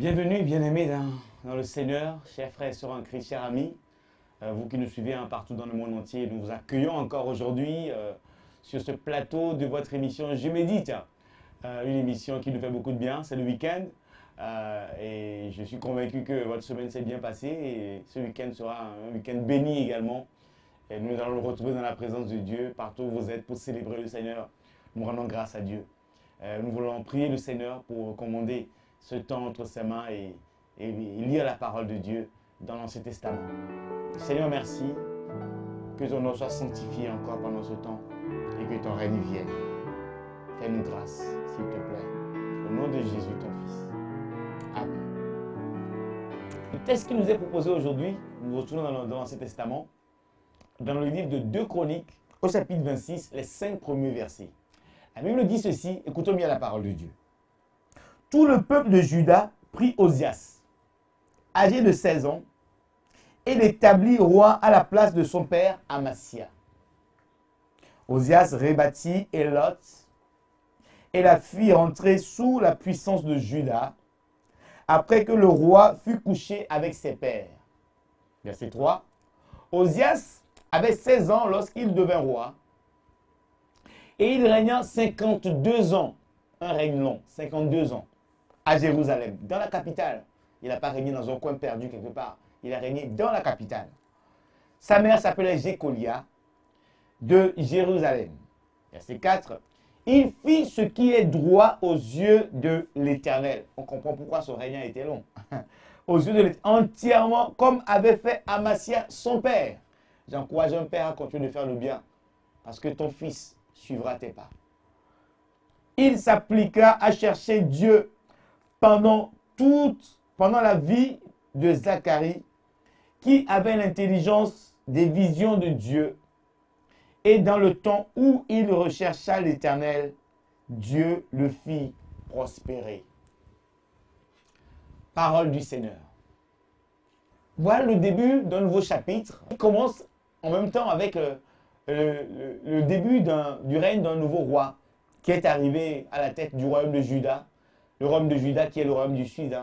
Bienvenue, bien-aimés dans le Seigneur, chers frères et sœurs en Christ, chers amis. Vous qui nous suivez partout dans le monde entier, nous vous accueillons encore aujourd'hui sur ce plateau de votre émission Je médite. Une émission qui nous fait beaucoup de bien, c'est le week-end. Et je suis convaincu que votre semaine s'est bien passée et ce week-end sera un week-end béni également. Et nous allons nous retrouver dans la présence de Dieu partout où vous êtes pour célébrer le Seigneur. Nous rendons grâce à Dieu. Nous voulons prier le Seigneur pour commander ce temps entre ses mains et lire la parole de Dieu dans l'Ancien Testament. Seigneur, merci que ton nom soit sanctifié encore pendant ce temps et que ton règne vienne. Fais-nous grâce, s'il te plaît. Au nom de Jésus, ton Fils. Amen. Le texte qui nous est proposé aujourd'hui, nous retournons dans l'Ancien Testament, dans le livre de 2 Chroniques, au chapitre 26, les 5 premiers versets. La Bible dit ceci, écoutons bien la parole de Dieu. Tout le peuple de Juda prit Osias, âgé de 16 ans, et l'établit roi à la place de son père Amasia. Osias rebâtit Élot et la fit rentrer sous la puissance de Juda, après que le roi fut couché avec ses pères. Verset 3. Osias avait 16 ans lorsqu'il devint roi, et il régna 52 ans, un règne long, 52 ans, à Jérusalem, dans la capitale. Il n'a pas régné dans un coin perdu quelque part, il a régné dans la capitale. Sa mère s'appelait Jécolia de Jérusalem. Verset 4. Il fit ce qui est droit aux yeux de l'Éternel. On comprend pourquoi son règne a été long. Aux yeux de l'Éternel, entièrement comme avait fait Amasia son père. J'encourage un père à continuer de faire le bien, parce que ton fils suivra tes pas. Il s'appliqua à chercher Dieu pendant la vie de Zacharie, qui avait l'intelligence des visions de Dieu. Et dans le temps où il rechercha l'Éternel, Dieu le fit prospérer. Parole du Seigneur. Voilà le début d'un nouveau chapitre. Il commence en même temps avec le début du règne d'un nouveau roi qui est arrivé à la tête du royaume de Juda. Le royaume de Juda qui est le royaume du sud,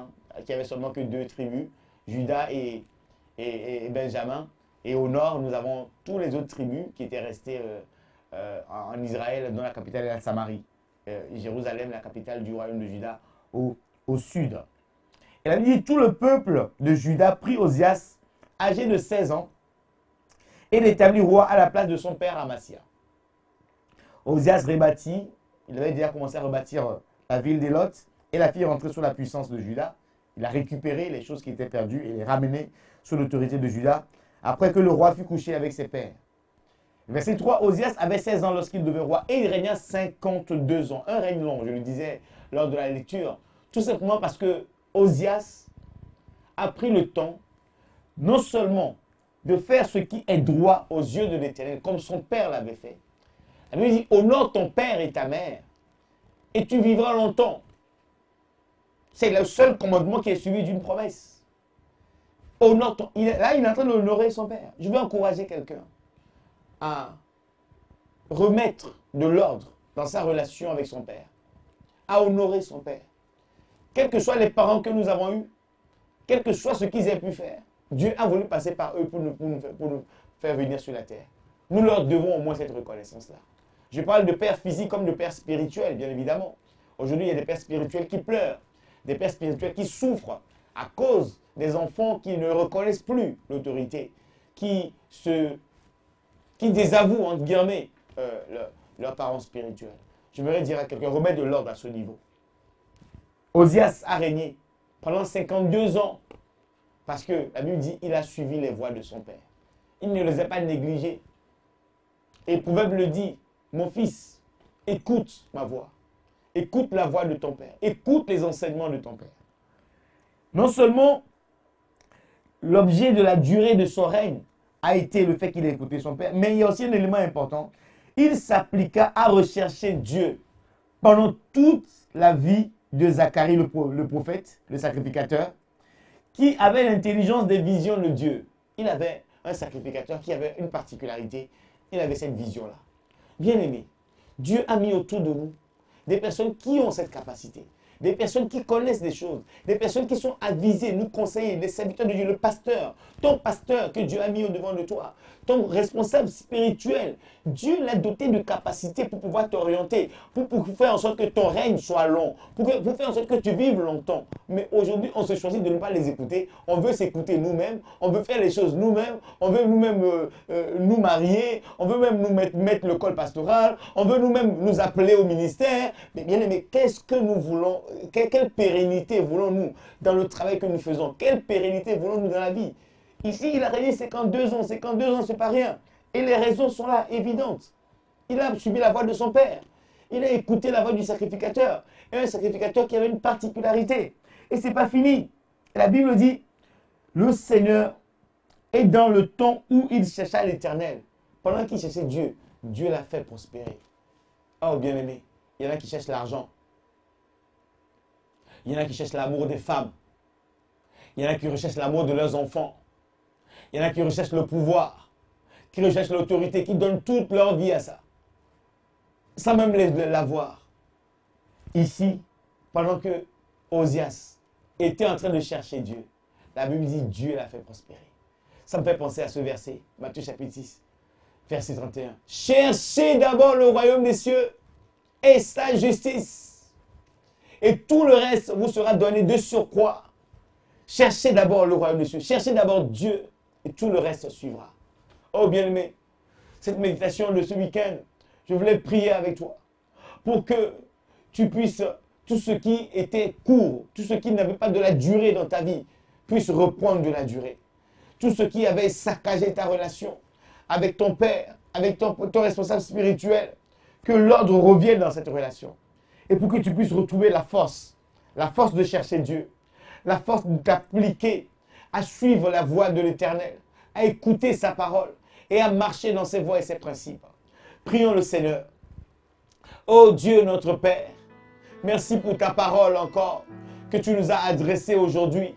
qui avait seulement que 2 tribus, Juda et Benjamin. Et au nord, nous avons tous les autres tribus qui étaient restées en Israël, dont la capitale est la Samarie. Jérusalem, la capitale du royaume de Juda, au sud. Et la Bible dit, tout le peuple de Juda prit Osias, âgé de 16 ans, et l'établit roi à la place de son père Amasia. Osias rebâtit, il avait déjà commencé à rebâtir la ville d'Élot, et la fit rentrer sous la puissance de Juda. Il a récupéré les choses qui étaient perdues et les ramené sous l'autorité de Juda, après que le roi fut couché avec ses pères. Verset 3, Osias avait 16 ans lorsqu'il devint roi, et il régna 52 ans. Un règne long, je le disais lors de la lecture, tout simplement parce que Osias a pris le temps, non seulement de faire ce qui est droit aux yeux de l'Éternel, comme son père l'avait fait. La Bible dit, honore ton père et ta mère, et tu vivras longtemps. C'est le seul commandement qui est suivi d'une promesse. Honore ton... Là, il est en train d'honorer son père. Je veux encourager quelqu'un à remettre de l'ordre dans sa relation avec son père, à honorer son père. Quels que soient les parents que nous avons eus, quel que soit ce qu'ils aient pu faire, Dieu a voulu passer par eux pour nous faire venir sur la terre. Nous leur devons au moins cette reconnaissance-là. Je parle de père physique comme de père spirituel, bien évidemment. Aujourd'hui, il y a des pères spirituels qui pleurent, des pères spirituels qui souffrent à cause des enfants qui ne reconnaissent plus l'autorité, qui désavouent, entre guillemets, leurs parents spirituels. Je voudrais dire à quelqu'un, remettre de l'ordre à ce niveau. Osias a régné pendant 52 ans parce que la Bible dit qu'il a suivi les voies de son père. Il ne les a pas négligées. Et Proverbe le dit, mon fils, écoute ma voix. Écoute la voix de ton père. Écoute les enseignements de ton père. Non seulement l'objet de la durée de son règne a été le fait qu'il ait écouté son père, mais il y a aussi un élément important. Il s'appliqua à rechercher Dieu pendant toute la vie de Zacharie, le prophète, le sacrificateur, qui avait l'intelligence des visions de Dieu. Il avait un sacrificateur qui avait une particularité. Il avait cette vision-là. Bien aimé, Dieu a mis autour de nous des personnes qui ont cette capacité. des personnes qui connaissent des choses, des personnes qui sont avisées, nous conseiller, les serviteurs de Dieu, le pasteur, ton pasteur que Dieu a mis au devant de toi, ton responsable spirituel. Dieu l'a doté de capacités pour pouvoir t'orienter, pour faire en sorte que ton règne soit long, pour faire en sorte que tu vives longtemps. Mais aujourd'hui, on se choisit de ne pas les écouter. On veut s'écouter nous-mêmes, on veut faire les choses nous-mêmes, on veut nous-mêmes nous marier, on veut même nous mettre le col pastoral, on veut nous-mêmes nous appeler au ministère. Mais bien aimé, qu'est-ce que nous voulons, quelle pérennité voulons-nous dans le travail que nous faisons? Quelle pérennité voulons-nous dans la vie? Ici, il a régné 52 ans. 52 ans, c'est pas rien. Et les raisons sont là, évidentes. Il a suivi la voix de son père. Il a écouté la voix du sacrificateur. Et un sacrificateur qui avait une particularité. Et c'est pas fini. La Bible dit, le Seigneur est dans le temps où il chercha l'Éternel. Pendant qu'il cherchait Dieu, Dieu l'a fait prospérer. Oh, bien-aimé, il y en a qui cherchent l'argent. Il y en a qui cherchent l'amour des femmes. Il y en a qui recherchent l'amour de leurs enfants. Il y en a qui recherchent le pouvoir, qui recherchent l'autorité, qui donnent toute leur vie à ça, sans même l'avoir. Ici, pendant que Osias était en train de chercher Dieu, la Bible dit Dieu l'a fait prospérer. Ça me fait penser à ce verset, Matthieu chapitre 6, verset 31. Cherchez d'abord le royaume des cieux et sa justice, et tout le reste vous sera donné de surcroît. Cherchez d'abord le royaume des cieux, cherchez d'abord Dieu, et tout le reste suivra. Oh bien-aimé, cette méditation de ce week-end, je voulais prier avec toi pour que tu puisses, tout ce qui était court, tout ce qui n'avait pas de la durée dans ta vie, puisse reprendre de la durée. Tout ce qui avait saccagé ta relation avec ton père, avec ton responsable spirituel, que l'ordre revienne dans cette relation. Et pour que tu puisses retrouver la force de chercher Dieu, la force de t'appliquer à suivre la voie de l'Éternel, à écouter sa parole et à marcher dans ses voies et ses principes. Prions le Seigneur. Ô Dieu notre Père, merci pour ta parole encore que tu nous as adressée aujourd'hui.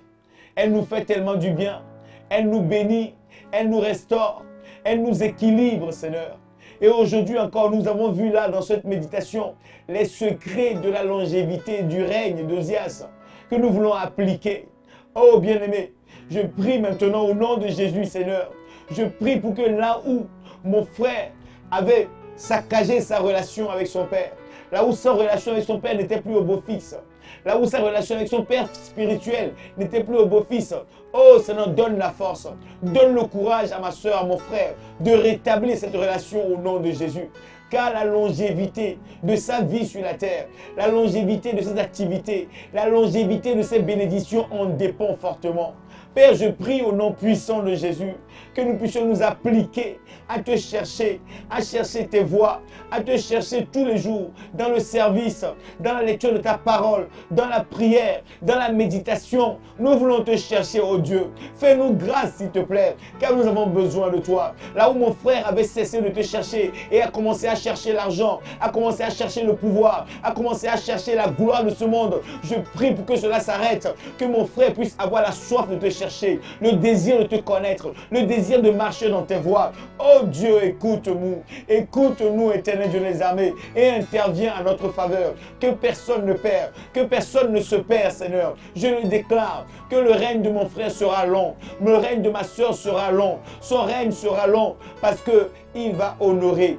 Elle nous fait tellement du bien. Elle nous bénit, elle nous restaure, elle nous équilibre, Seigneur. Et aujourd'hui encore, nous avons vu là dans cette méditation les secrets de la longévité du règne d'Osias que nous voulons appliquer. Oh bien-aimé, je prie maintenant au nom de Jésus, Seigneur. Je prie pour que là où mon frère avait saccagé sa relation avec son père, là où sa relation avec son père n'était plus au beau fixe, là où sa relation avec son père spirituel n'était plus au beau fils. Oh Seigneur, donne la force, donne le courage à ma soeur, à mon frère, de rétablir cette relation au nom de Jésus. Car la longévité de sa vie sur la terre, la longévité de ses activités, la longévité de ses bénédictions en dépend fortement. Père, je prie au nom puissant de Jésus que nous puissions nous appliquer à te chercher, à chercher tes voies, à te chercher tous les jours dans le service, dans la lecture de ta parole, dans la prière, dans la méditation. Nous voulons te chercher, oh Dieu. Fais-nous grâce, s'il te plaît, car nous avons besoin de toi. Là où mon frère avait cessé de te chercher et a commencé à chercher l'argent, a commencé à chercher le pouvoir, a commencé à chercher la gloire de ce monde, je prie pour que cela s'arrête, que mon frère puisse avoir la soif de te chercher, le désir de te connaître, le désir de marcher dans tes voies. Oh Dieu, écoute-nous, écoute-nous, éternel Dieu des armées, et interviens à notre faveur. Que personne ne perd, que personne ne se perd, Seigneur. Je le déclare, que le règne de mon frère sera long, le règne de ma soeur sera long, son règne sera long, parce que il va honorer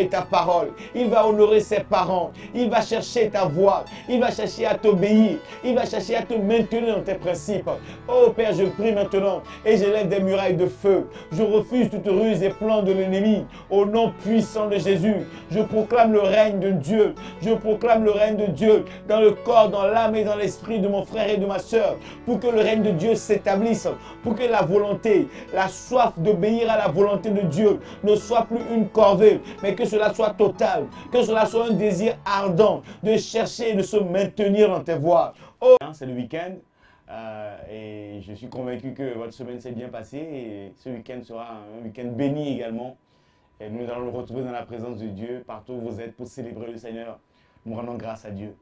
ta parole, il va honorer ses parents, il va chercher ta voix, il va chercher à t'obéir, il va chercher à te maintenir dans tes principes. Oh Père, je prie maintenant et j'élève des murailles de feu. Je refuse toute ruse et plan de l'ennemi. Au nom puissant de Jésus, je proclame le règne de Dieu. Je proclame le règne de Dieu dans le corps, dans l'âme et dans l'esprit de mon frère et de ma soeur, pour que le règne de Dieu s'établisse, pour que la volonté, la soif d'obéir à la volonté de Dieu ne soit plus une corvée, mais que cela soit total, que cela soit un désir ardent de chercher et de se maintenir dans tes voies. Oh, c'est le week-end et je suis convaincu que votre semaine s'est bien passée et ce week-end sera un week-end béni également. Et nous allons nous retrouver dans la présence de Dieu partout où vous êtes pour célébrer le Seigneur. Nous rendons grâce à Dieu.